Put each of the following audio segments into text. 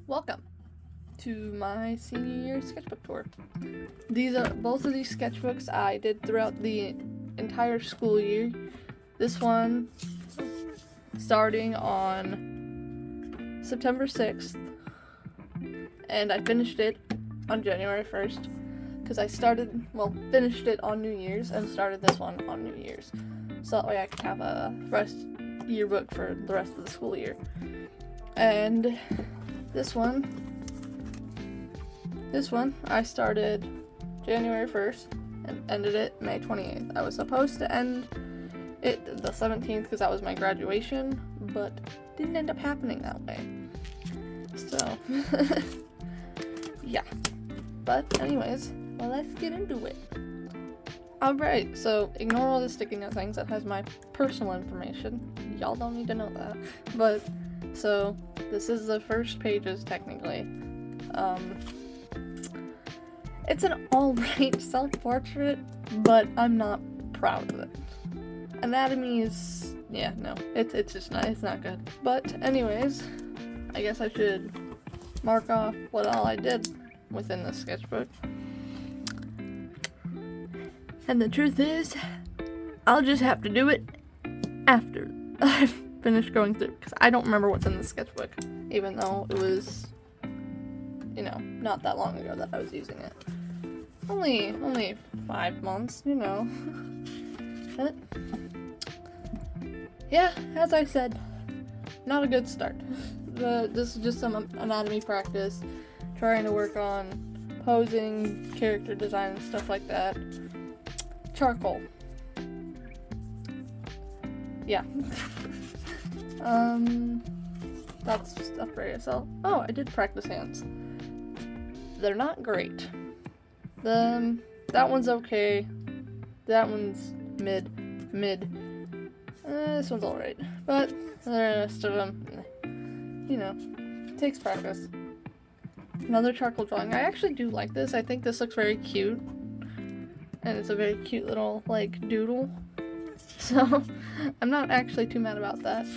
Welcome to my senior year sketchbook tour. Both of these sketchbooks I did throughout the entire school year. This one starting on September 6th, and I finished it on January 1st because I finished it on New Year's and started this one on New Year's, so that way I could have a fresh yearbook for the rest of the school year. And this one I started January 1st and ended it May 28th. I was supposed to end it the 17th because that was my graduation, but didn't end up happening that way. So, yeah. But anyways, let's get into it. Alright, so ignore all the sticky note things. That has my personal information. Y'all don't need to know that. But, so, this is the first pages, technically. It's an alright self-portrait, but I'm not proud of it. Anatomy is, it's just not, it's not good. But anyways, I guess I should mark off what all I did within the sketchbook. And the truth is, I'll just have to do it after I've finished going through, because I don't remember what's in the sketchbook, even though it was, not that long ago that I was using it. Only 5 months, But, yeah, as I said, not a good start. This is just some anatomy practice, trying to work on posing, character design, and stuff like that. Charcoal. Yeah. That's stuff for yourself. Oh, I did practice hands. They're not great. That one's okay. That one's mid. This one's alright. But the rest of them, takes practice. Another charcoal drawing. I actually do like this. I think this looks very cute. And it's a very cute little, doodle. So, I'm not actually too mad about that.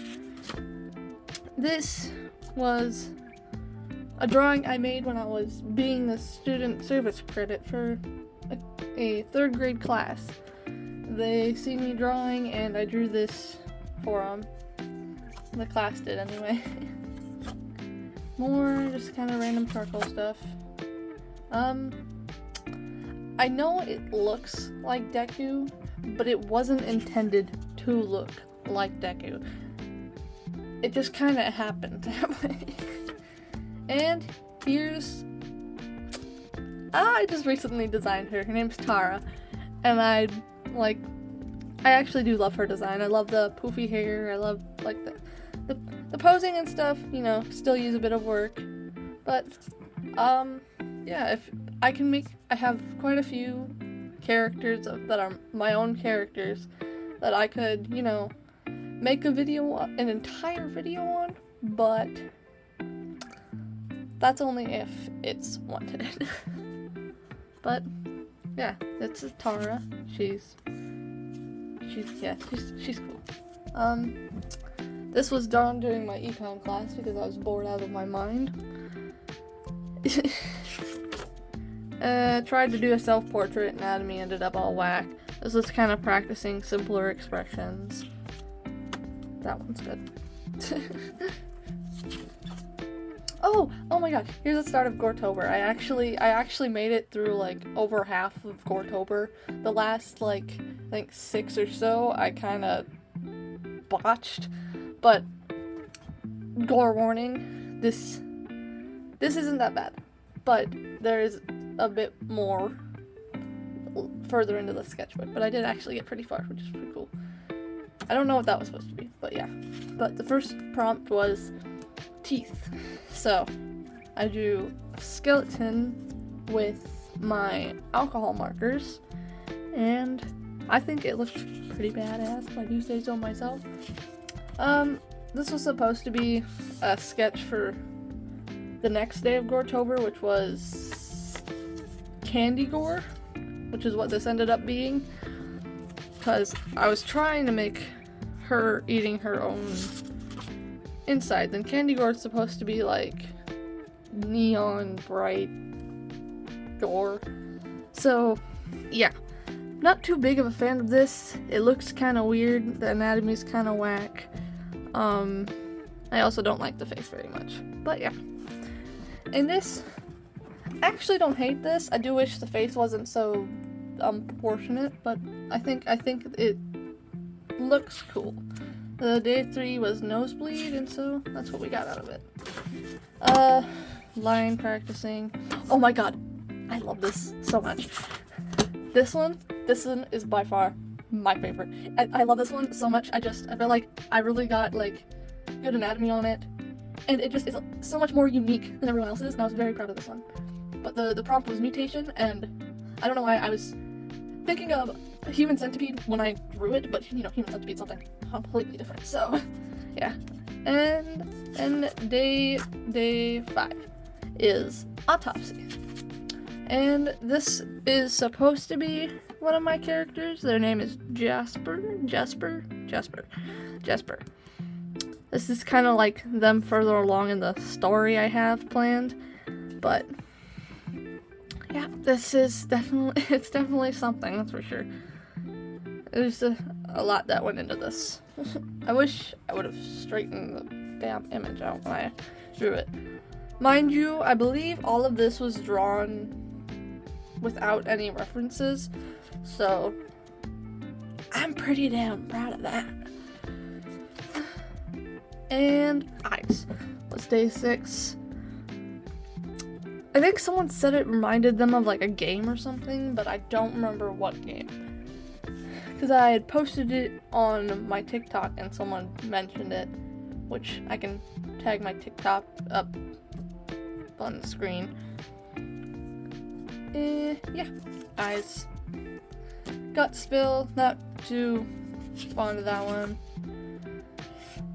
This was a drawing I made when I was being the student service credit for a 3rd grade class. They see me drawing, and I drew this for them. The class did, anyway. More just kind of random charcoal stuff. I know it looks like Deku, but it wasn't intended to look like Deku. It just kind of happened that way. And here's... I just recently designed her. Her name's Tara. And I actually do love her design. I love the poofy hair. I love, the posing and stuff, still use a bit of work. But, yeah, if I can I have quite a few characters that are my own characters that I could, make an entire video on, but that's only if it's wanted. But, yeah, it's Tara. She's cool. This was done during my econ class because I was bored out of my mind. Tried to do a self-portrait, anatomy ended up all whack. This was kind of practicing simpler expressions. That one's good. Oh my gosh, here's the start of Goretober. I actually made it through, over half of Goretober. The last, I think 6 or so, I kinda botched. But, gore warning, this isn't that bad. But there is a bit more further into the sketchbook. But I did actually get pretty far, which is pretty cool. I don't know what that was supposed to be, but yeah. But the first prompt was teeth. So, I drew a skeleton with my alcohol markers, and I think it looked pretty badass, if I do say so myself. This was supposed to be a sketch for the next day of Goretober, which was candy gore, which is what this ended up being, because I was trying to make her eating her own insides, and candy gore is supposed to be neon bright gore. So, yeah. Not too big of a fan of this. It looks kind of weird. The anatomy's kind of whack. I also don't like the face very much. But yeah. And this, I actually don't hate this. I do wish the face wasn't so proportionate, but I think it looks cool. The day 3 was nosebleed, and so that's what we got out of it. Line practicing. Oh my god, I love this so much. This one is by far my favorite. I love this one so much. I feel like I really got like good anatomy on it, and it just is so much more unique than everyone else's, and I was very proud of this one. But the prompt was mutation, and I don't know why I was thinking of a human centipede when I drew it, but you know, human centipede's something completely different. So yeah. And day 5 is autopsy. And this is supposed to be one of my characters. Their name is Jasper. This is kind of like them further along in the story I have planned. But yeah, this is definitely something, that's for sure. There's a lot that went into this. I wish I would have straightened the damn image out when I drew it. Mind you, I believe all of this was drawn without any references, so I'm pretty damn proud of that. And eyes was day 6. I think someone said it reminded them of like a game or something, but I don't remember what game. Because I had posted it on my TikTok and someone mentioned it, which I can tag my TikTok up on the screen. Yeah, eyes. Gut spill, not too fond of that one.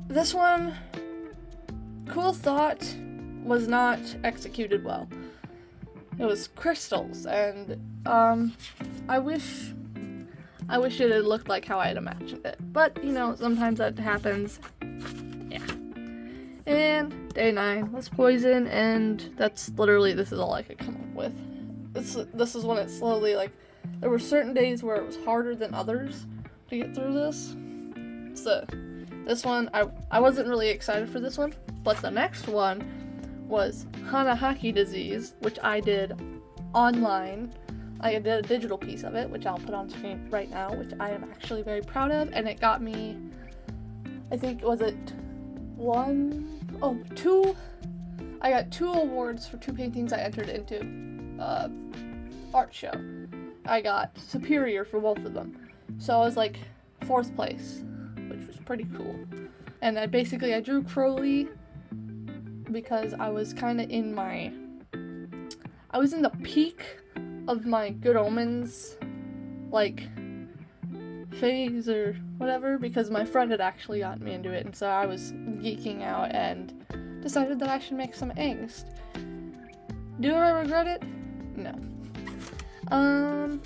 This one, cool thought, was not executed well. It was crystals, and I wish it had looked like how I had imagined it. But, you know, sometimes that happens. Yeah. And day 9 was poison, and that's literally, this is all I could come up with. This is when it slowly, like, there were certain days where it was harder than others to get through this. So, this one, I wasn't really excited for this one, but the next one was Hanahaki disease, which I did online. I did a digital piece of it, which I'll put on screen right now, which I am actually very proud of, and it got me, I think, was it 2? I got 2 awards for 2 paintings I entered into art show. I got superior for both of them, so I was like 4th place, which was pretty cool. And I drew Crowley because I was kind of in the peak of my Good Omens, like, phase or whatever, because my friend had actually gotten me into it, and so I was geeking out and decided that I should make some angst. Do I regret it? No.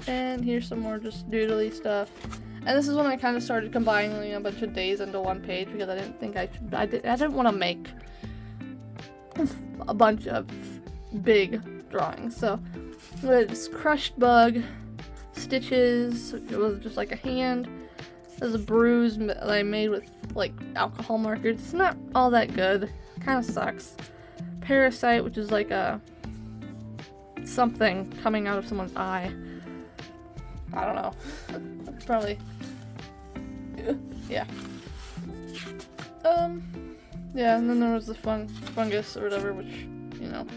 And here's some more just doodly stuff. And this is when I kind of started combining a bunch of days into one page, because I didn't think I didn't want to make a bunch of big drawings. So it's crushed bug, stitches, it was just like a hand. There's a bruise that I made with like alcohol markers. It's not all that good, kind of sucks. Parasite, which is like a something coming out of someone's eye. I don't know. Probably. Yeah. Yeah, and then there was the fungus or whatever, which, you know,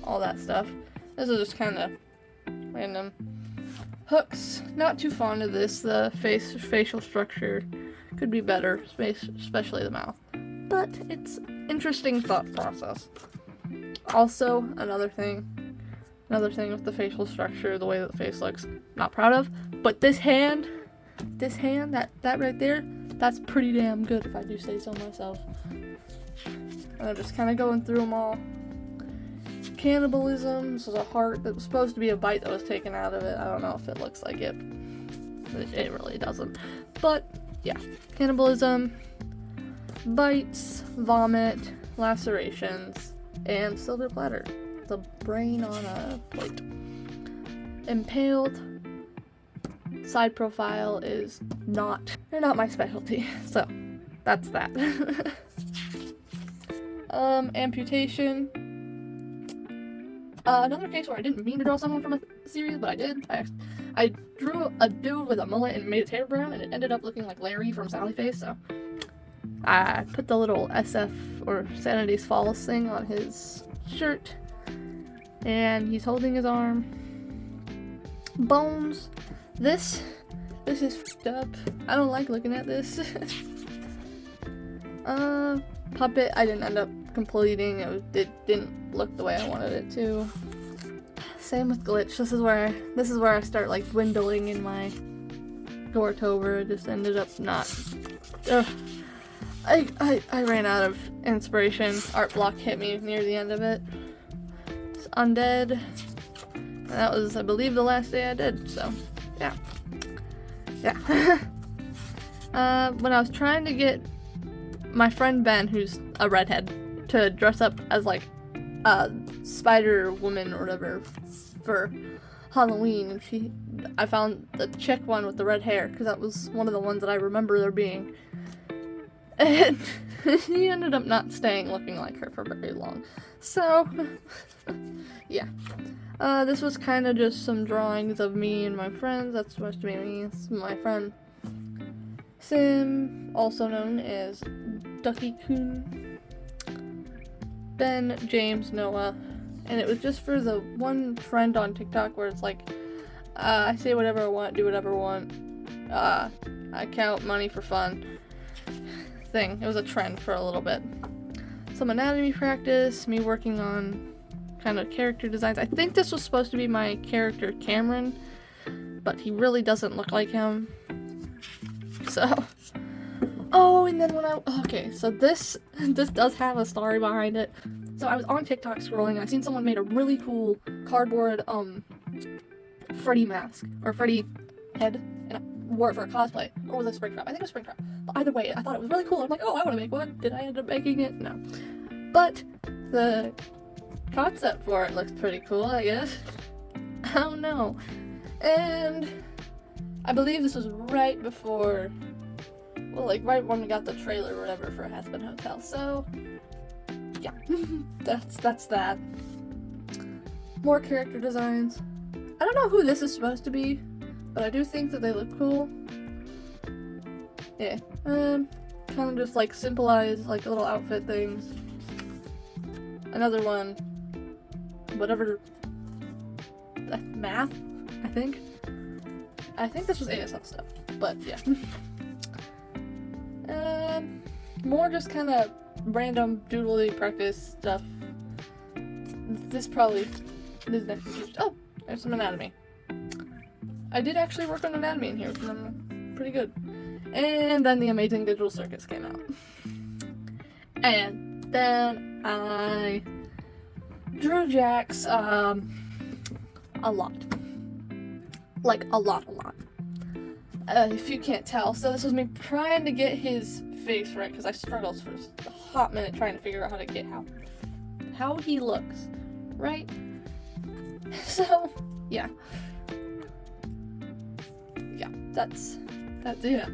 all that stuff. This is just kind of random. Hooks, not too fond of this. The facial structure could be better, especially the mouth. But it's interesting thought process. Also, another thing with the facial structure, the way that the face looks, not proud of. But this hand, that right there, that's pretty damn good if I do say so myself. And I'm just kind of going through them all. Cannibalism, this was a heart that was supposed to be a bite that was taken out of it. I don't know if it looks like it. It really doesn't. But, yeah. Cannibalism, bites, vomit, lacerations, and silver platter. The brain on a plate. Impaled side profile is not my specialty, so that's that. Amputation. Another case where I didn't mean to draw someone from a series, but I did. I drew a dude with a mullet and made his hair brown, and it ended up looking like Larry from Sally Face, so I put the little SF, or Sanity's Falls thing, on his shirt, and he's holding his arm. Bones. This is f***ed up. I don't like looking at this. Puppet, I didn't end up completing. It didn't look the way I wanted it to. Same with glitch. This is where I start like dwindling in my Goretober. It just ended up not. I ran out of inspiration. Art block hit me near the end of it. It's undead. And that was, I believe, the last day I did. So, yeah. When I was trying to get my friend Ben, who's a redhead, to dress up as like a Spider Woman or whatever for Halloween, and I found the chick one with the red hair, because that was one of the ones that I remember there being, and he ended up not staying looking like her for very long. So yeah, this was kind of just some drawings of me and my friends. That's supposed to be me. It's my friend Sim, also known as Ducky Coon, Ben, James, Noah, and it was just for the one trend on TikTok where it's like, I say whatever I want, do whatever I want, I count money for fun thing. It was a trend for a little bit. Some anatomy practice, me working on kind of character designs. I think this was supposed to be my character Cameron, but he really doesn't look like him. So, oh, and then so this does have a story behind it. So I was on TikTok scrolling, and I seen someone made a really cool cardboard Freddy mask, or Freddy head, and I wore it for a cosplay, or was it Springtrap? I think it was Springtrap. But either way, I thought it was really cool. I'm like, oh, I want to make one. Did I end up making it? No. But the concept for it looks pretty cool, I guess. I don't know. And I believe this was right before, well, like right when we got the trailer or whatever for Hazbin Hotel. So yeah, that's that. More character designs. I don't know who this is supposed to be, but I do think that they look cool. Yeah, kind of just like simplified, like little outfit things. Another one, whatever, math, I think this was ASL stuff, but yeah. More just kind of random doodly practice stuff. This next is, oh, there's some anatomy. I did actually work on anatomy in here, which I'm pretty good. And then the Amazing Digital Circus came out. And then I drew Jax, a lot. Like, a lot. If you can't tell. So this was me trying to get his face right, because I struggled for a hot minute trying to figure out how to get how he looks, right? So, yeah. Yeah, that's yeah.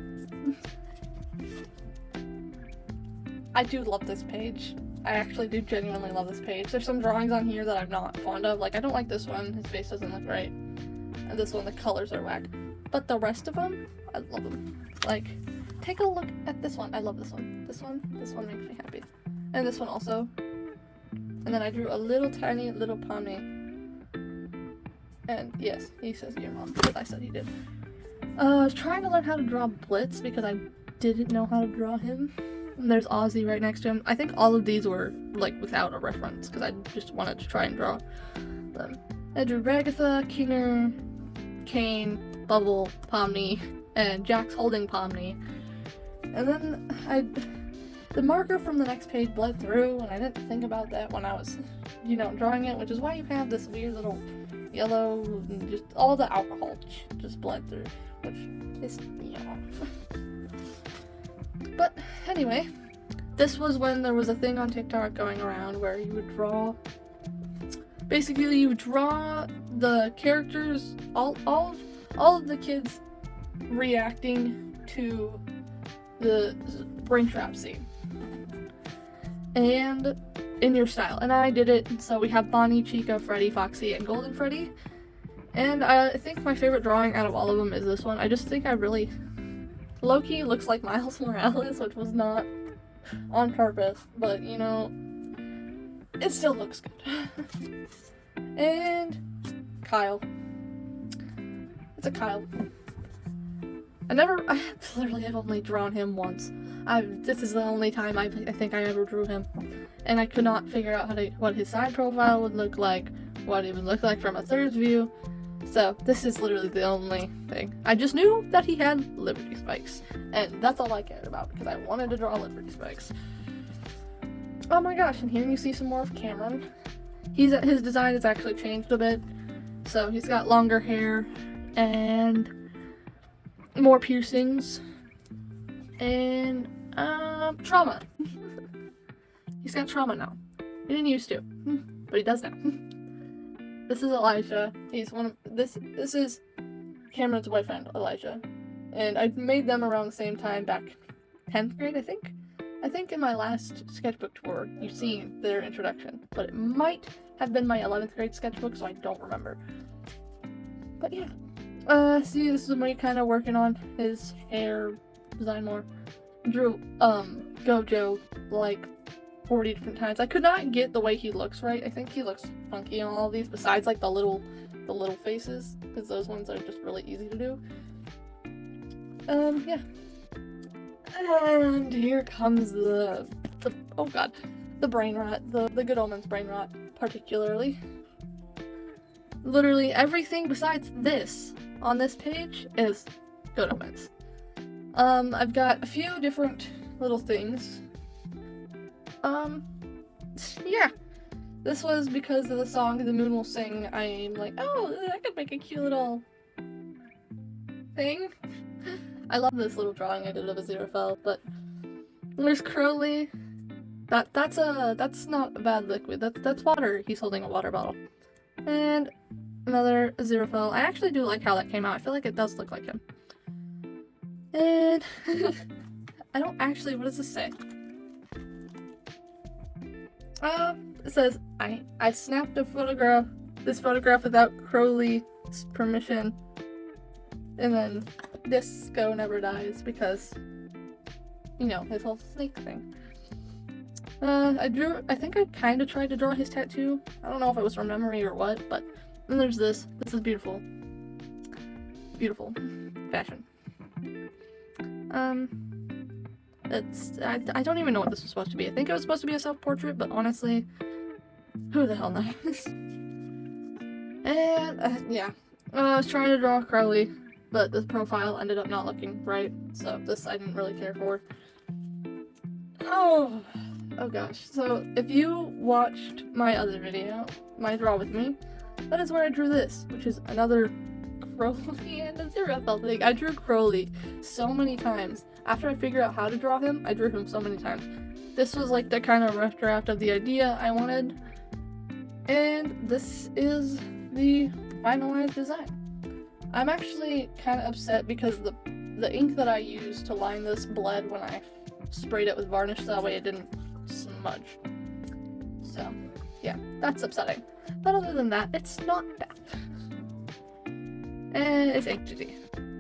I do love this page. I actually do genuinely love this page. There's some drawings on here that I'm not fond of. Like, I don't like this one. His face doesn't look right. And this one, the colors are whack. But the rest of them, I love them. Like, take a look at this one. I love this one. This one makes me happy. And this one also. And then I drew a little tiny little Pomni. And yes, he says your mom, because I said he did. I was trying to learn how to draw Blitz because I didn't know how to draw him. And there's Ozzy right next to him. I think all of these were like without a reference because I just wanted to try and draw them. I drew Ragatha, Kinger, Kane, Bubble, Pomni, and Jax holding Pomni. And then the marker from the next page bled through, and I didn't think about that when I was, drawing it, which is why you have this weird little yellow, and just all the alcohol just bled through, which is, But anyway, this was when there was a thing on TikTok going around where you would draw, basically you would draw the characters, all of the kids reacting to the brain trap scene, and in your style. And I did it, so we have Bonnie, Chica, Freddy, Foxy, and Golden Freddy. And I think my favorite drawing out of all of them is this one. I just think I really, low-key looks like Miles Morales, which was not on purpose, but you know, it still looks good. And Kyle. It's a Kyle. I literally have only drawn him once. This is the only time I think I ever drew him. And I could not figure out what his side profile would look like, what it would look like from a third view. So this is literally the only thing. I just knew that he had Liberty Spikes, and that's all I cared about because I wanted to draw Liberty Spikes. Oh my gosh, and here you see some more of Cameron. His design has actually changed a bit. So he's got longer hair and more piercings and trauma. He's got trauma now. He didn't used to, but he does now. This is Elijah. He's this is Cameron's boyfriend, Elijah. And I made them around the same time back 10th grade, I think. I think in my last sketchbook tour, you've seen their introduction, but it might have been my 11th grade sketchbook, so I don't remember. But yeah. See, this is me kind of working on his hair design more. Drew, Gojo, like 40 different times. I could not get the way he looks right. I think he looks funky on all of these, besides like the little faces, because those ones are just really easy to do. Yeah. And here comes the oh god, the brain rot, the Good Omens brain rot, particularly. Literally everything besides this on this page is Good Omens. I've got a few different little things. Yeah. This was because of the song The Moon Will Sing. I'm like, oh, I could make a cute little thing. I love this little drawing I did of Aziraphale, but there's Crowley. That's not a bad liquid. That's water. He's holding a water bottle. And another Aziraphale. I actually do like how that came out. I feel like it does look like him. And I don't actually, what does this say? It says, I snapped this photograph without Crowley's permission, and then Disco never dies because, you know, his whole snake thing. I think I kind of tried to draw his tattoo. I don't know if it was from memory or what, but then there's this. This is beautiful. Beautiful fashion. I don't even know what this was supposed to be. I think it was supposed to be a self-portrait, but honestly, who the hell knows? And, yeah. I was trying to draw Crowley, but the profile ended up not looking right, so this I didn't really care for. Oh gosh. So, if you watched my other video, my Draw With Me, that is where I drew this, which is another Crowley and Aziraphale thing. I drew Crowley so many times. After I figured out how to draw him, I drew him so many times. This was like the kind of rough draft of the idea I wanted. And this is the finalized design. I'm actually kind of upset because the ink that I used to line this bled when I sprayed it with varnish, that way it didn't smudge. So, yeah, that's upsetting. But other than that, it's not bad. And it's HG.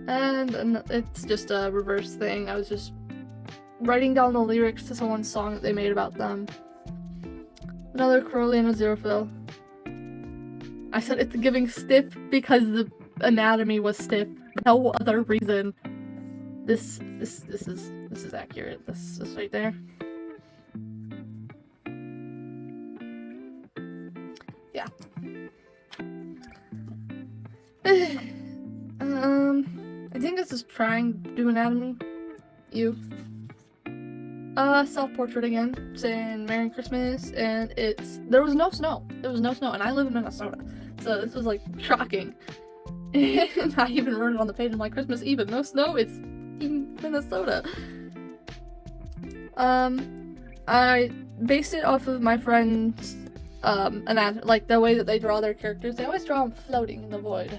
And it's just a reverse thing. I was just writing down the lyrics to someone's song that they made about them. Another Crowley and Aziraphale. I said it's giving stiff because the anatomy was stiff. No other reason. This is accurate. This is right there. Yeah. I think this is trying to do anatomy. Self-portrait again, saying Merry Christmas, and there was no snow. There was no snow, and I live in Minnesota, so this was like shocking. And I even wrote it on the page. I'm like, Christmas Eve, no snow. It's in Minnesota. I based it off of my friends' like the way that they draw their characters. They always draw them floating in the void,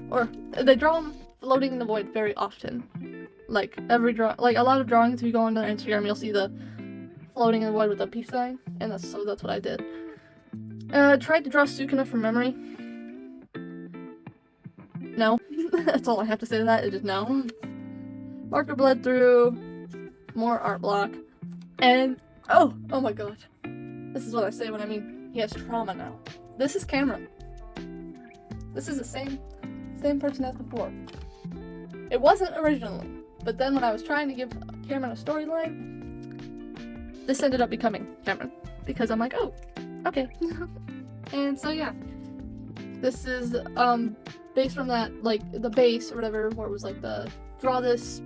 or they draw them floating in the void very often. Like like a lot of drawings. If you go on their Instagram, you'll see the floating in the void with a peace sign, and that's what I did. Tried to draw Sukuna from memory. No, that's all I have to say to that. Is just no. Marker bled through. More art block, and oh my god, this is what I say when I mean he has trauma now. This is Cameron. This is the same person as before. It wasn't originally, but then when I was trying to give Cameron a storyline, this ended up becoming Cameron because I'm like, oh, okay. And so yeah, this is based from that, like the base or whatever, where it was like the draw this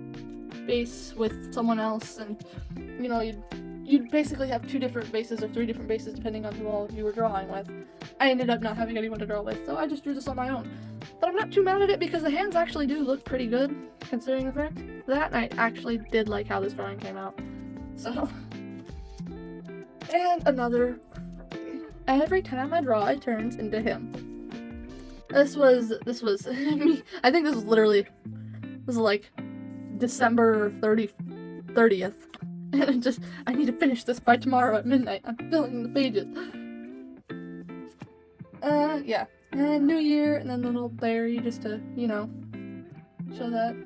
base with someone else, and you know, you'd basically have 2 different bases or 3 different bases depending on who all you were drawing with. I ended up not having anyone to draw with, so I just drew this on my own. But I'm not too mad at it because the hands actually do look pretty good considering the fact that I actually did like how this drawing came out. So, and another, every time I draw it turns into him. This was me. I think this was like December 30th, and I need to finish this by tomorrow at midnight. I'm filling the pages. Yeah, and New Year, and then the little berry just to, you know, show that.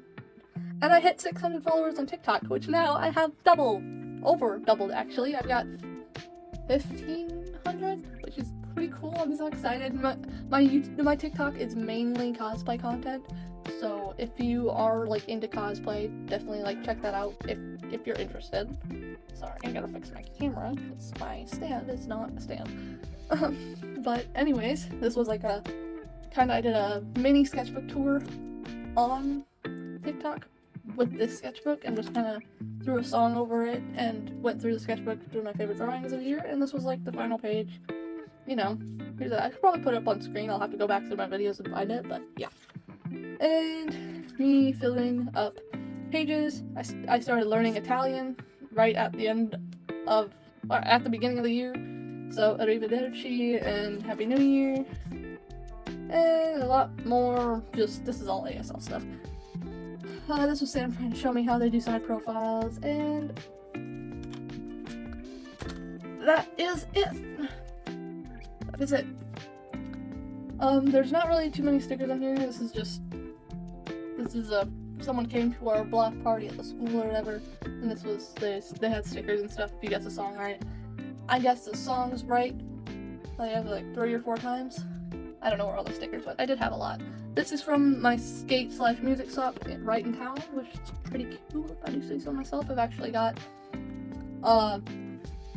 And I hit 600 followers on TikTok, which now I have over doubled actually. I've got 1,500, which is pretty cool. I'm so excited. My TikTok is mainly cosplay content. So if you are like into cosplay, definitely like check that out if you're interested. Sorry, I gotta fix my camera because my stand is not a stand. But anyways, this was like I did a mini sketchbook tour on TikTok with this sketchbook and just kind of threw a song over it and went through the sketchbook through my favorite drawings of the year, and this was like the final page. You know, I could probably put it up on screen. I'll have to go back through my videos and find it, but yeah. And me filling up pages. I started learning Italian right at the at the beginning of the year. So arrivederci and Happy New Year. And a lot more, this is all ASL stuff. This was Sam trying to show me how they do side profiles, and that is it. That is it. There's not really too many stickers on here. This is someone came to our block party at the school or whatever, and they had stickers and stuff if you guessed the song right. I guessed the songs right, like 3 or 4 times. I don't know where all the stickers went. I did have a lot. This is from my skate/music shop right in town, which is pretty cool if I do say so myself. I've actually got, I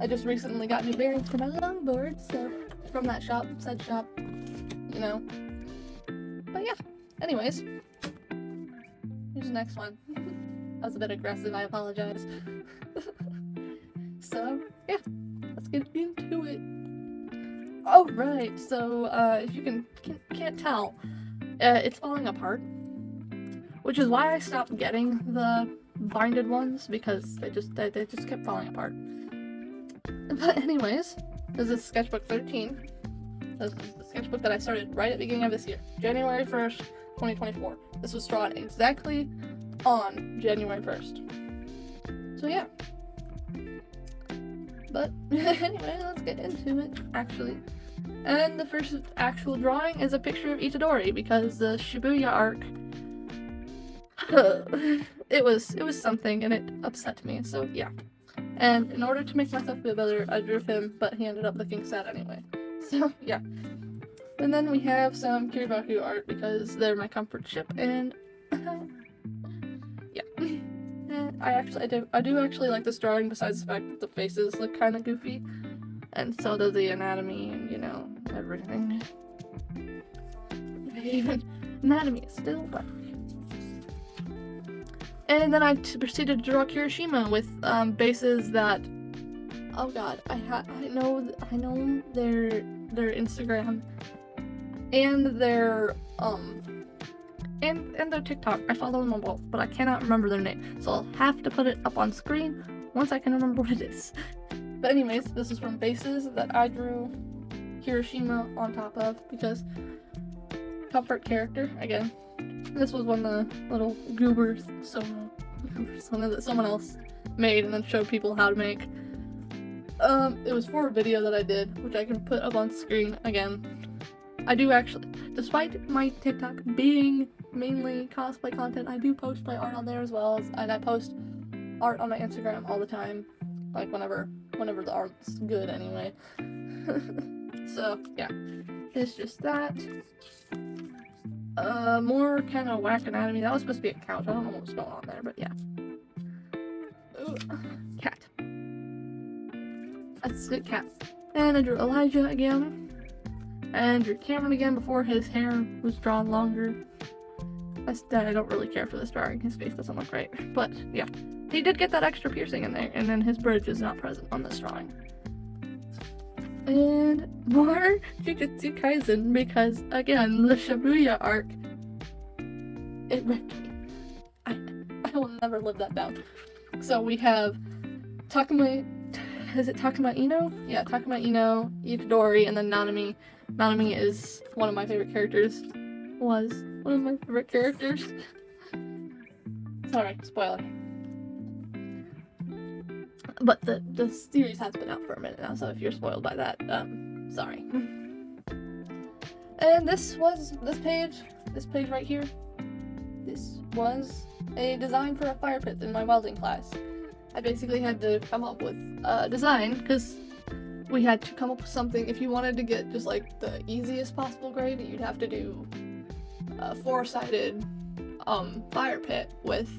just recently got new bearings for my longboard, so from that said shop, you know. But yeah, anyways, here's the next one. That was a bit aggressive, I apologize. So, yeah, let's get into it. Oh, right, so, if you can't tell, it's falling apart, which is why I stopped getting the binded ones, because they just kept falling apart. But anyways, this is Sketchbook 13. This is the sketchbook that I started right at the beginning of this year, January 1st, 2024. This was drawn exactly on January 1st. So yeah. But anyway, let's get into it, actually. And the first actual drawing is a picture of Itadori, because the Shibuya arc, it was something, and it upset me, so yeah. And in order to make myself feel better, I drew him, but he ended up looking sad anyway. So, yeah. And then we have some Kiribaku art, because they're my comfort ship, and yeah. And I do actually like this drawing, besides the fact that the faces look kind of goofy. And so does the anatomy, and, you know, everything. Even anatomy is still dark. And then I proceeded to draw Kirishima with bases that, oh god, I know their Instagram and their and their TikTok. I follow them on both, but I cannot remember their name, so I'll have to put it up on screen once I can remember what it is. But anyways, this is from bases that I drew Hiroshima on top of because comfort character again. This was one of the little goobers that someone else made and then showed people how to make. It was for a video that I did, which I can put up on screen again. I do actually, despite my TikTok being mainly cosplay content, I do post my art on there as well, and I post art on my Instagram all the time, like whenever the art's good anyway. So yeah, it's just that. More kind of whack anatomy. That was supposed to be a couch. I don't know what was going on there, but yeah. Ooh, cat. That's it, cat. And I drew Elijah again. And drew Cameron again before his hair was drawn longer. I don't really care for this drawing. His face doesn't look right. But yeah, he did get that extra piercing in there, and then his bridge is not present on this drawing. And more Jujutsu Kaisen because, again, the Shibuya arc, it wrecked me. I will never live that down. So we have Takuma Ino? Yeah, Takuma Ino, Itadori, and then Nanami. Nanami is one of my favorite characters. Was one of my favorite characters. Sorry, spoiler. But the series has been out for a minute now, so if you're spoiled by that, sorry. And this page right here, this was a design for a fire pit in my welding class. I basically had to come up with a design, because we had to come up with something. If you wanted to get just like the easiest possible grade, you'd have to do a 4-sided fire pit with,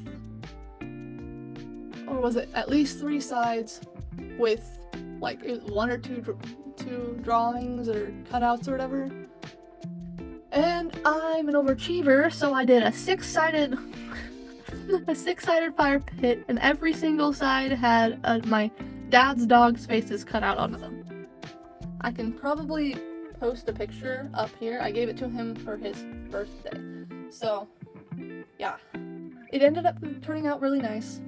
or was it at least 3 sides with like 1 or 2 drawings or cutouts or whatever. And I'm an overachiever, so I did a 6-sided fire pit, and every single side had my dad's dog's faces cut out onto them. I can probably post a picture up here. I gave it to him for his birthday. So yeah, it ended up turning out really nice.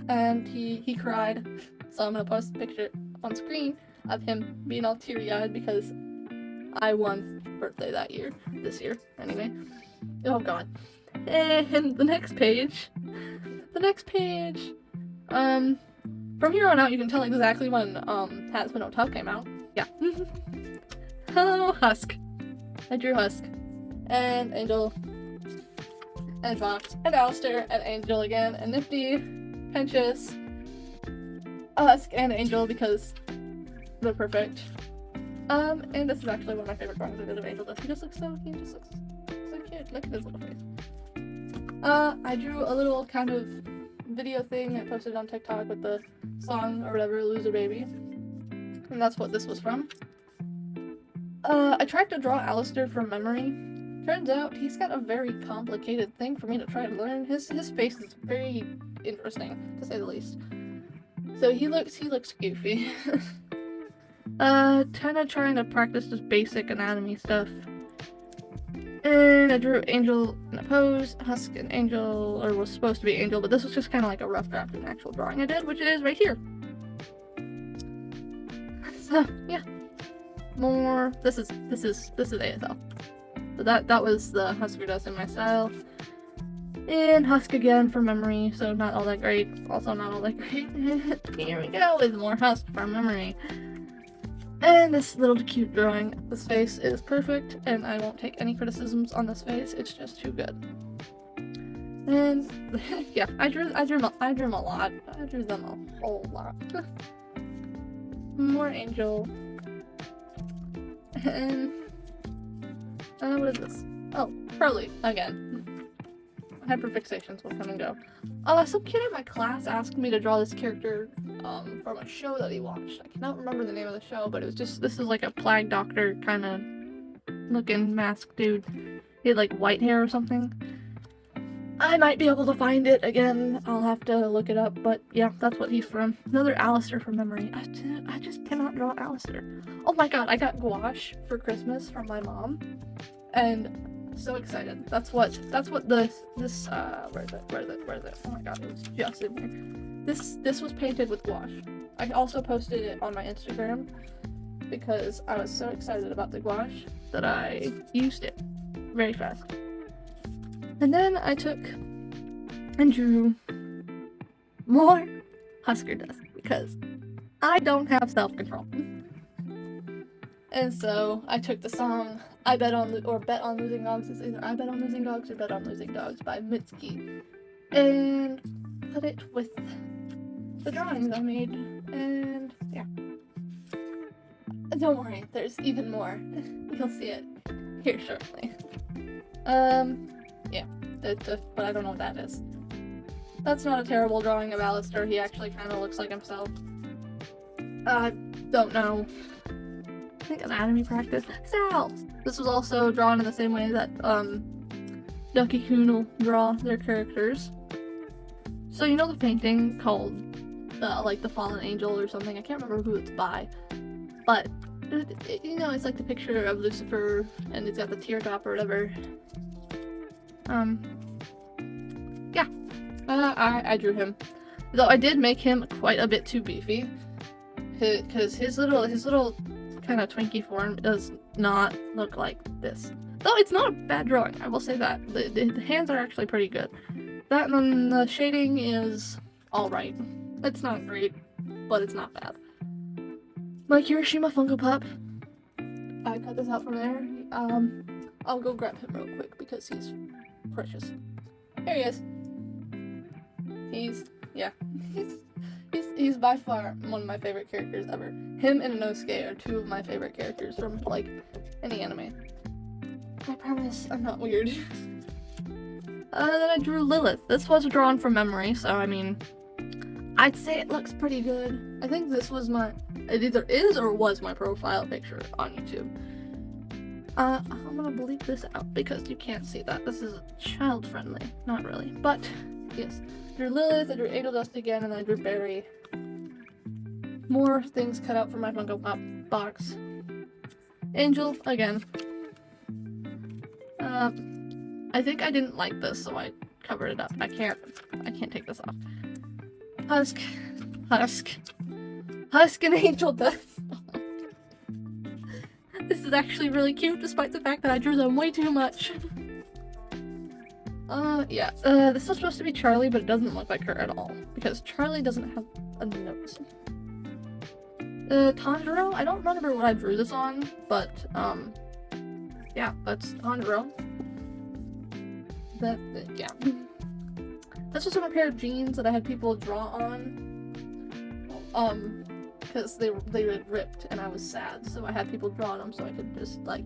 And he cried, so I'm gonna post a picture on screen of him being all teary-eyed because I won birthday this year, anyway. Oh god. And the next page, from here on out you can tell exactly when Hazbin Hotel came out. Yeah. Hello, Husk. I drew Husk, and Angel, and Fox, and Alistair, and Angel again, and Nifty, Penchus, Husk, and Angel because they're perfect. And this is actually one of my favorite drawings I did of Angel. He just looks so cute. Look at his little face. I drew a little kind of video thing I posted on TikTok with the song or whatever, Loser Baby. And that's what this was from. I tried to draw Alistair from memory. Turns out he's got a very complicated thing for me to try to learn. His face is very interesting, to say the least. So he looks goofy. Kinda trying to practice just basic anatomy stuff. And I drew Angel in a pose, Husk and Angel, or was supposed to be Angel, but this was just kind of like a rough draft of an actual drawing I did, which is right here. So yeah, more. This is ASL. So that was the Husker Dust in my style. And Husk again from memory, so not all that great. Also not all that great. Here we go with more Husk from memory. And this little cute drawing. This face is perfect, and I won't take any criticisms on this face. It's just too good. And yeah, I drew them a lot. I drew them a whole lot. More Angel. And what is this? Oh, Pearly again. Hyperfixations will come and go. Some kid in my class asked me to draw this character from a show that he watched. I cannot remember the name of the show, but it was just, this is like a plague doctor kind of looking masked dude. He had like white hair or something. I might be able to find it again. I'll have to look it up, but yeah, that's what he's from. Another Alistair from memory. I just cannot draw Alistair. Oh my god, I got gouache for Christmas from my mom, and so excited. That's what where is it? Oh my god, it was just in here. This was painted with gouache. I also posted it on my Instagram because I was so excited about the gouache that I used it very fast. And then I took and drew more Husker dust because I don't have self-control. And so I took the song Bet on Losing Dogs. It's either I Bet on Losing Dogs or Bet on Losing Dogs by Mitski, and put it with the drawings I made. And yeah, don't worry, there's even more. You'll see it here shortly. Yeah, but I don't know what that is. That's not a terrible drawing of Alistair. He actually kind of looks like himself. I don't know. I think anatomy practice. Sal! This was also drawn in the same way that Ducky Coon will draw their characters. So you know the painting called like The Fallen Angel or something? I can't remember who it's by. But, you know, it's like the picture of Lucifer and it's got the teardrop or whatever. Yeah. I drew him. Though I did make him quite a bit too beefy. Because his little kind of Twinkie form does not look like this. Though it's not a bad drawing, I will say that. The hands are actually pretty good. That and then the shading is alright. It's not great, but it's not bad. My Kirishima Funko Pop. I cut this out from there. I'll go grab him real quick because he's precious. Here he is. He's by far one of my favorite characters ever. Him and Inosuke are two of my favorite characters from, like, any anime. I promise I'm not weird. Then I drew Lilith. This was drawn from memory, so I mean, I'd say it looks pretty good. I think this was it either is or was my profile picture on YouTube. I'm gonna bleep this out because you can't see that. This is child friendly. Not really, but yes. I drew Lilith, I drew Angel Dust again, and then I drew Barry. More things cut out from my Funko Pop box. Angel, again. I think I didn't like this, so I covered it up. I can't take this off. Husk and Angel Dust. This is actually really cute, despite the fact that I drew them way too much. Yeah. This is supposed to be Charlie, but it doesn't look like her at all, because Charlie doesn't have a nose. Tanjiro? I don't remember what I drew this on, but, yeah, that's Tanjiro. Yeah. This was on a pair of jeans that I had people draw on, because they had ripped and I was sad, so I had people draw on them so I could just, like,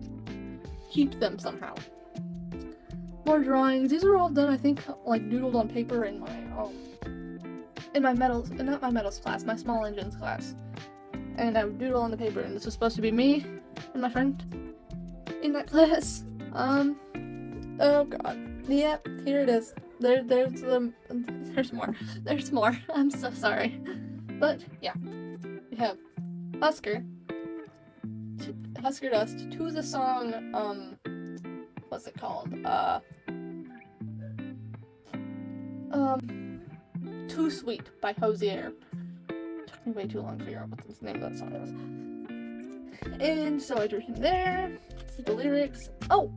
keep them somehow. More drawings. These are all done, I think, like, doodled on paper in my metals, not my metals class, my small engines class. And I would doodle on the paper, and this was supposed to be me and my friend in that class. Oh god. Yep, here it is. There's more. There's more. I'm so sorry. But, yeah. We have Husker Dust to the song, what's it called? Too Sweet by Hosier. Took me way too long to figure out what the name of that song was. And so I drew him there. See the lyrics. Oh!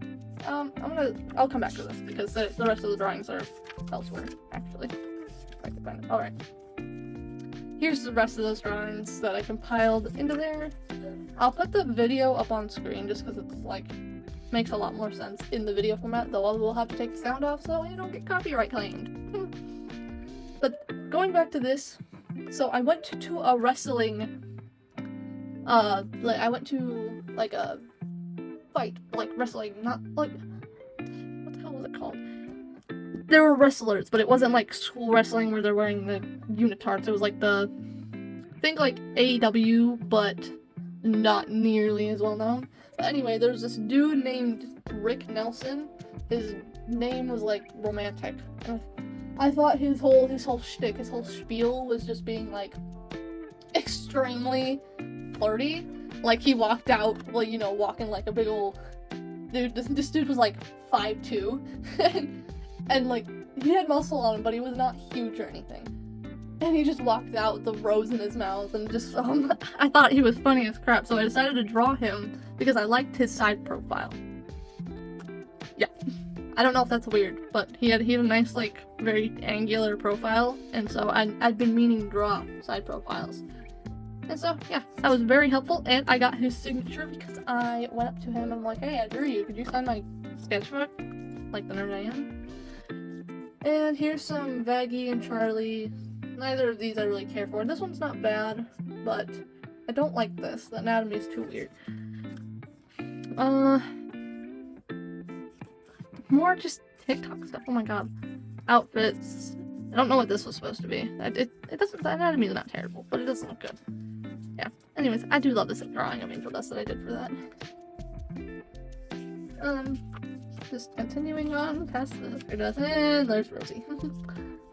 I'll come back to this because the rest of the drawings are elsewhere, actually. If I can find it. Alright. Here's the rest of those drawings that I compiled into there. I'll put the video up on screen just because it's, like, makes a lot more sense in the video format, though I will have to take the sound off so I don't get copyright claimed. But going back to this, so I went to a wrestling, I went to, like, a fight, like, wrestling, not, like, what the hell was it called? There were wrestlers, but it wasn't, like, school wrestling where they're wearing the unitards. It was, like, think, like, AEW, but not nearly as well known. But anyway, there's this dude named Rick Nelson. His name was, like, romantic. I thought his whole shtick, his whole spiel was just being, like, extremely flirty. Like, he walked out, well, you know, walking like a big old dude. This dude was, like, 5'2", and, like, he had muscle on him, but he was not huge or anything. And he just walked out with the rose in his mouth, and just, I thought he was funny as crap, so I decided to draw him because I liked his side profile. Yeah. I don't know if that's weird, but he had a nice, like, very angular profile, and so I'd been meaning to draw side profiles. And so, yeah, that was very helpful, and I got his signature because I went up to him and I'm like, hey, I drew you, could you sign my sketchbook? Like the nerd I am. And here's some Vaggie and Charlie. Neither of these I really care for. This one's not bad, but I don't like this. The anatomy is too weird. More just TikTok stuff. Oh my god. Outfits. I don't know what this was supposed to be. It doesn't, the anatomy is not terrible, but it doesn't look good. Yeah. Anyways, I do love this drawing of Angel Dust that I did for that. Just continuing on past the and there's Rosie.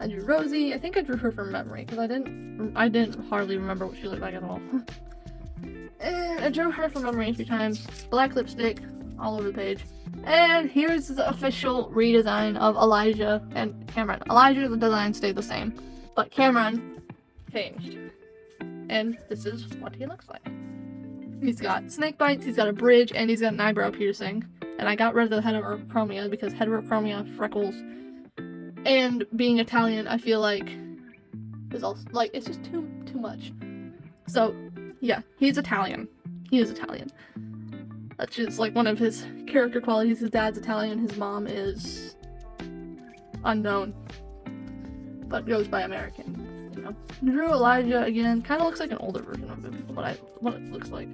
I drew Rosie. I think I drew her from memory because I didn't hardly remember what she looked like at all. And I drew her from memory a few times. Black lipstick all over the page. And here's the official redesign of Elijah and Cameron. Elijah's design stayed the same, but Cameron changed. And this is what he looks like. He's got snake bites, he's got a bridge, and he's got an eyebrow piercing. And I got rid of the heterochromia because heterochromia, freckles, and being Italian, I feel like is also like it's just too much. So yeah, he's Italian. He is Italian. That's just like one of his character qualities. His dad's Italian, his mom is unknown, but goes by American. You know. Drew Elijah again. Kind of looks like an older version of him. What it looks like.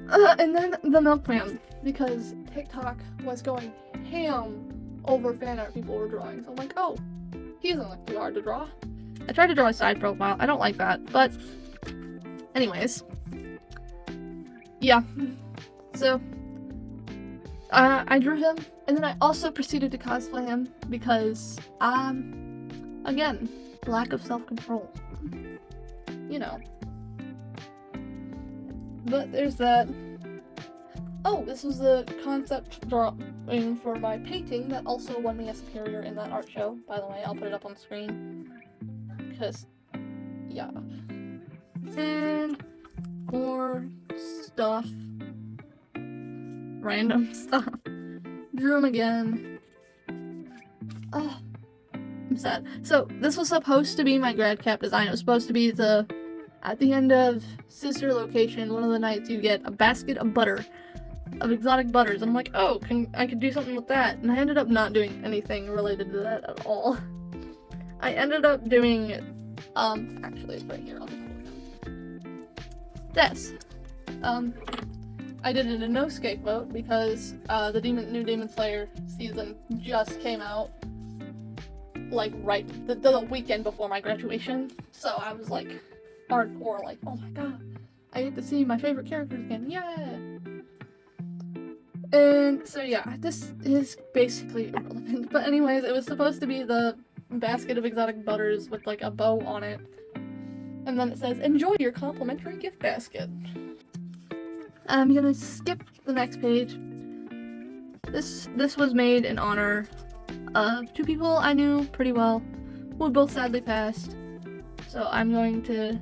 And then the milkman, because TikTok was going ham over fan art people were drawing. So I'm like, oh, he doesn't look too hard to draw. I tried to draw a side profile. I don't like that, but anyways, yeah. So I drew him, and then I also proceeded to cosplay him because again, lack of self-control. You know. But there's that. Oh, this was the concept drawing for my painting that also won me a superior in that art show. By the way, I'll put it up on screen. Because, yeah. And more stuff. Random stuff. Drew him again. I'm sad. So, this was supposed to be my grad cap design. It was supposed to be at the end of Sister Location, one of the nights you get a basket of butter. Of exotic butters. And I'm like, oh, I could do something with that. And I ended up not doing anything related to that at all. I ended up doing, actually it's right here, I'll just pull it down. This. I did it in no scapegoat because the new Demon Slayer season just came out, like right the weekend before my graduation. So I was like hardcore, like, oh my god, I get to see my favorite characters again, yeah! And so yeah, this is basically irrelevant. But anyways, it was supposed to be the basket of exotic butters with like a bow on it. And then it says, enjoy your complimentary gift basket. I'm gonna skip the next page. This was made in honor of two people I knew pretty well, who both sadly passed. So I'm going to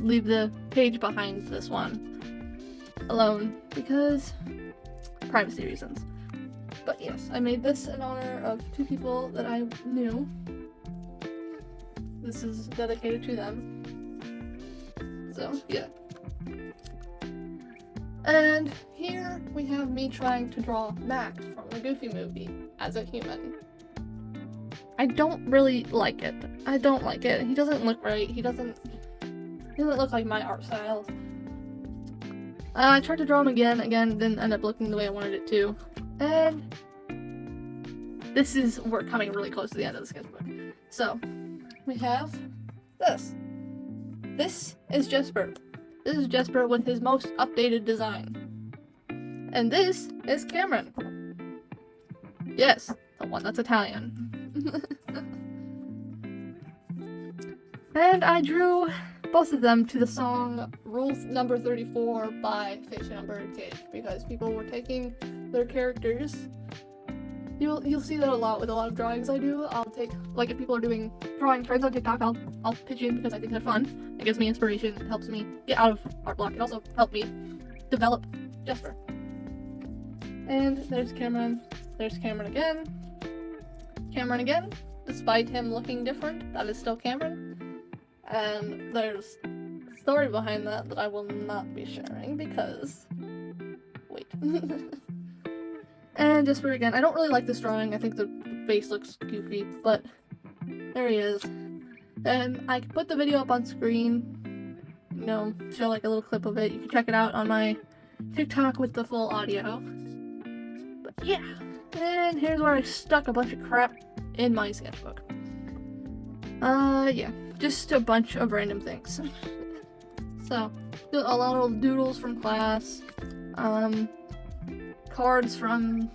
leave the page behind this one alone because privacy reasons. But yes, I made this in honor of two people that I knew. This is dedicated to them. So, yeah. And here we have me trying to draw Max from the Goofy movie as a human. I don't really like it. I don't like it. He doesn't look right. He doesn't look like my art style. I tried to draw him again, didn't end up looking the way I wanted it to. And we're coming really close to the end of the sketchbook. So, we have this. This is Jesper. This is Jesper with his most updated design. And this is Cameron. Yes, the one that's Italian. And I drew both of them to the song Rule Number 34 by Fish and Birdcage because people were taking their characters You'll see that a lot with a lot of drawings I do. I'll take, like, if people are doing drawing trends on TikTok, I'll pitch in because I think they're fun. It gives me inspiration. It helps me get out of art block. It also helped me develop gesture. And there's Cameron. There's Cameron again. Cameron again. Despite him looking different, that is still Cameron. And there's a story behind that I will not be sharing because... wait. And Jesper again. I don't really like this drawing. I think the face looks goofy, but there he is. And I can put the video up on screen, you know, show like a little clip of it. You can check it out on my TikTok with the full audio. But yeah. And here's where I stuck a bunch of crap in my sketchbook. Yeah, just a bunch of random things. So, a lot of doodles from class, cards from,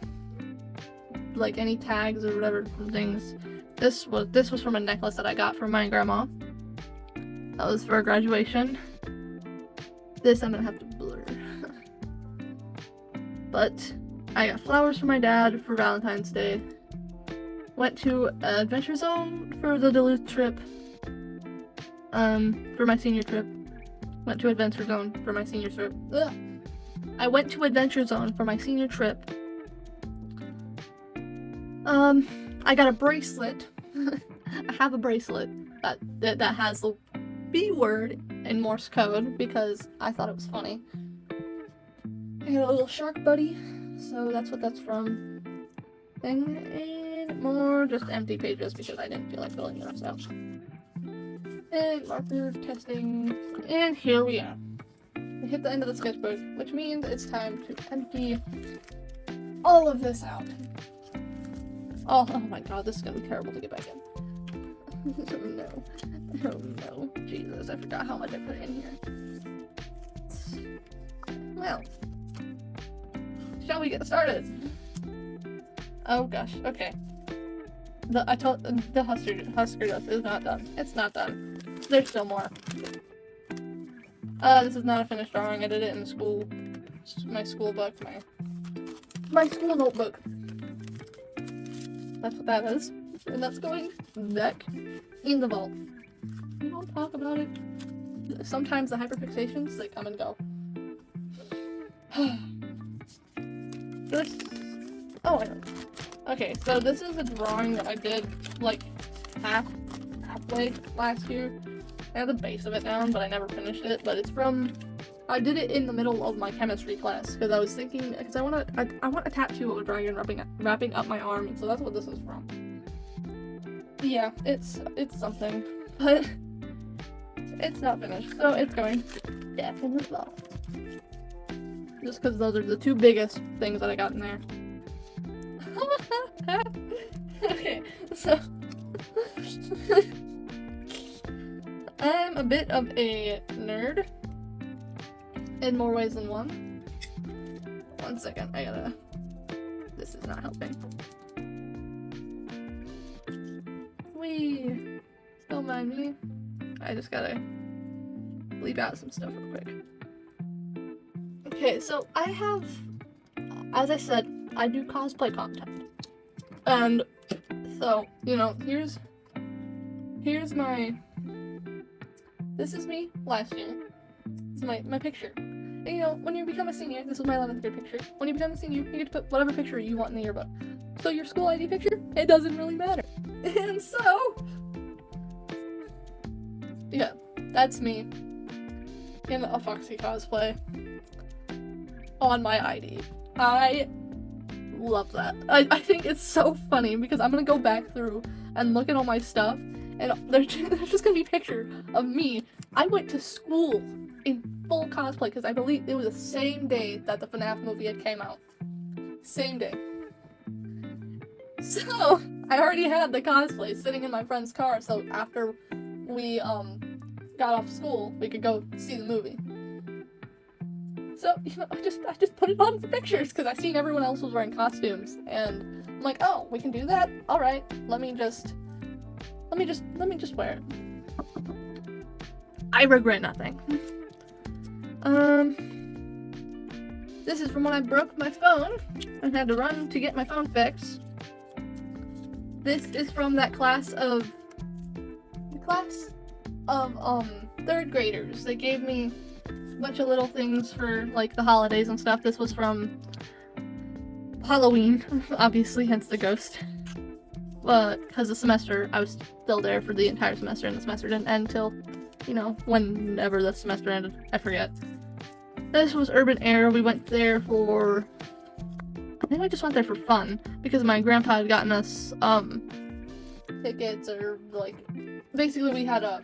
like, any tags or whatever things. This was from a necklace that I got from my grandma. That was for graduation. This I'm gonna have to blur. But I got flowers for my dad for Valentine's Day. Went to Adventure Zone for the Duluth trip. For my senior trip. Went to Adventure Zone for my senior trip. Ugh. I went to Adventure Zone for my senior trip. I got a bracelet. I have a bracelet that has the B word in Morse code because I thought it was funny. I got a little shark buddy, so that's what that's from. And more just empty pages because I didn't feel like filling the rest out. And marker testing, and here we are. We hit the end of the sketchbook, which means it's time to empty all of this out. Oh my god, this is gonna be terrible to get back in. Oh no, Jesus, I forgot how much I put in here. Well, shall we get started? Oh gosh, okay. The Husker dust is not done. It's not done. There's still more. This is not a finished drawing. I did it in school. My school book, my school notebook. That's what that is. And that's going back in the vault. We don't talk about it. Sometimes the hyperfixations, they come and go. This... Oh, I know. Okay, so this is a drawing that I did, like, halfway last year. I have the base of it down, but I never finished it. But it's from... I did it in the middle of my chemistry class, because I was thinking... Because I want a tattoo of a dragon wrapping up my arm, and so that's what this is from. Yeah, it's something. But... it's not finished, so it's going back in the vault. Just because those are the two biggest things that I got in there. Okay, so I'm a bit of a nerd in more ways than one. One second, this is not helping. Don't mind me. I just gotta bleep out some stuff real quick. Okay, so I have, as I said, I do cosplay content. And so, you know, here's my, this is me last year. This is my picture. And, you know, when you become a senior, this was my 11th grade picture. When you become a senior, you get to put whatever picture you want in the yearbook. So your school ID picture, it doesn't really matter. And so, yeah, that's me in a Foxy cosplay on my ID. I love that. I think it's so funny because I'm gonna go back through and look at all my stuff, and there's just gonna be a picture of me. I went to school in full cosplay because I believe it was the same day that the FNAF movie had came out. Same day. So I already had the cosplay sitting in my friend's car, so after we got off school, we could go see the movie. So, you know, I just put it on for pictures because I seen everyone else was wearing costumes, and I'm like, oh, we can do that? All right, let me just wear it. I regret nothing. This is from when I broke my phone and had to run to get my phone fixed. This is from that class of 3rd graders. They gave me a bunch of little things for like the holidays and stuff. This was from Halloween, obviously, hence the ghost. Because the semester, I was still there for the entire semester, and the semester didn't end till, whenever the semester ended. I forget. This was Urban Air. We went there for, I think we just went there for fun, because my grandpa had gotten us, tickets, or, like, basically we had a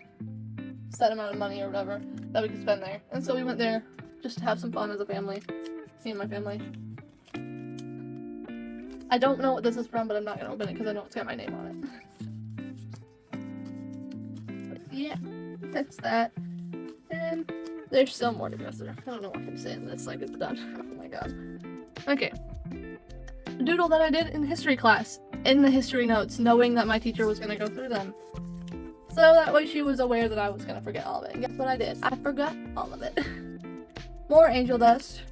set amount of money or whatever that we could spend there. And so we went there just to have some fun as a family, me and my family. I don't know what this is from, but I'm not gonna open it because I know it's got my name on it. But yeah, that's that. And there's still more to go through. I don't know why I'm saying this like it's done. Oh my god. Okay. A doodle that I did in history class, in the history notes, knowing that my teacher was gonna go through them. So that way she was aware that I was gonna forget all of it. And guess what I did? I forgot all of it. More angel dust.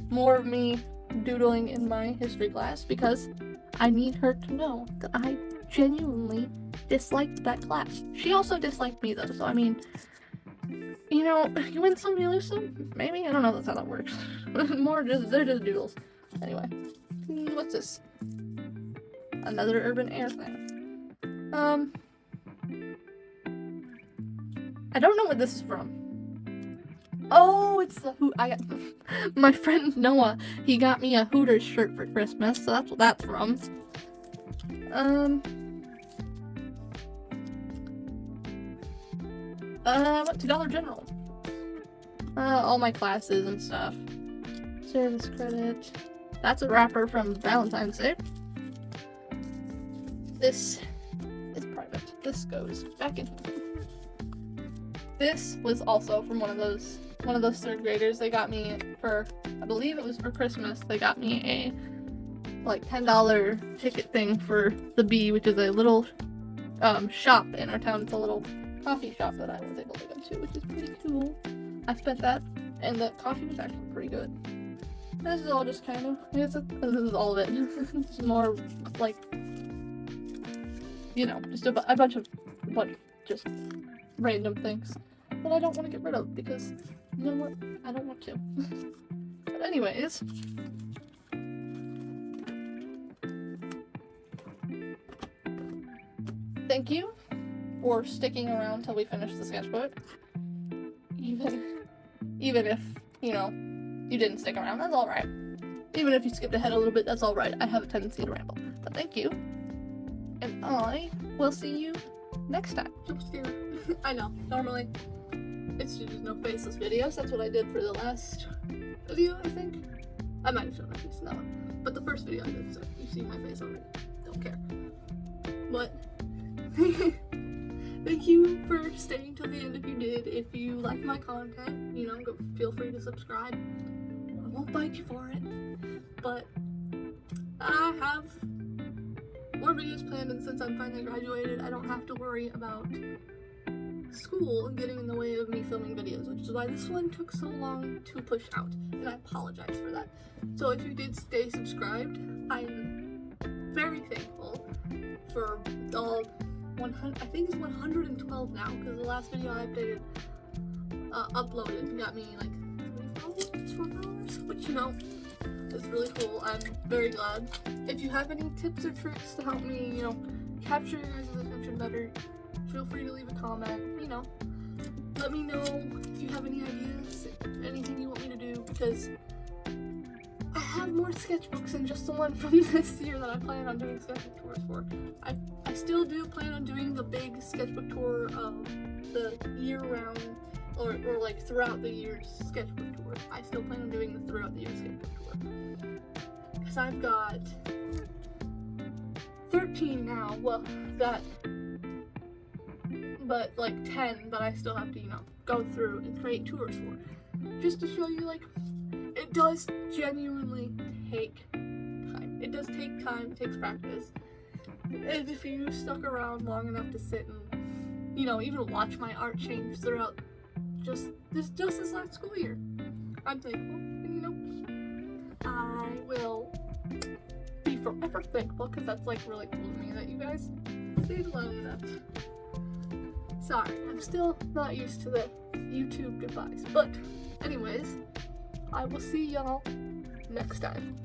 More of me doodling in my history class because I need her to know that I genuinely disliked that class. She also disliked me though, so I mean, you win some, you lose some? Maybe? I don't know if that's how that works. They're just doodles. Anyway, what's this? Another Urban Air thing. I don't know what this is from. Oh, it's the my friend Noah, he got me a Hooters shirt for Christmas, so that's what that's from. I went to Dollar General. All my classes and stuff. Service credit. That's a wrapper from Valentine's Day. This is private. This goes back in. This was also from one of those 3rd graders. They got me for, I believe it was for Christmas, they got me a like $10 ticket thing for the Bee, which is a little shop in our town. It's a little coffee shop that I was able to go to, which is pretty cool. I spent that, and the coffee was actually pretty good. This is all just kind of, this is all of it. It's more like, just a bunch of just random things that I don't want to get rid of because, you know what, I don't want to. But anyways, thank you for sticking around till we finish the sketchbook. Even if, you didn't stick around, that's alright. Even if you skipped ahead a little bit, that's alright. I have a tendency to ramble. But thank you. And I will see you next time. Jump scare. I know, normally it's just no faceless videos. That's what I did for the last video, I think. I might have shown my face in that one. But the first video I did, so you've seen my face already. Don't care. But thank you for staying till the end if you did. If you like my content, go feel free to subscribe. I won't bite you for it. But I have more videos planned, and since I'm finally graduated, I don't have to worry about school getting in the way of me filming videos, which is why this one took so long to push out, and I apologize for that. So if you did stay subscribed, I'm very thankful for all 100, I think it's 112 now, because the last video I uploaded got me like 3 followers, which is really cool. I'm very glad. If you have any tips or tricks to help me, capture your guys' attention better, feel free to leave a comment. Let me know if you have any ideas, anything you want me to do, because I have more sketchbooks than just the one from this year that I plan on doing sketchbook tours for. I still do plan on doing the big sketchbook tour of the year-round, or like throughout the year's sketchbook tour. I still plan on doing the throughout the year sketchbook tour. Because I've got 13 now, but like 10 that I still have to, go through and create tours for. Just to show you, it does genuinely take time. It does take time, it takes practice. And if you stuck around long enough to sit and, even watch my art change throughout just this last school year, I'm thankful. And, I will be forever thankful because that's like really cool to me that you guys stayed long enough. Sorry, I'm still not used to the YouTube goodbyes. But anyways, I will see y'all next time.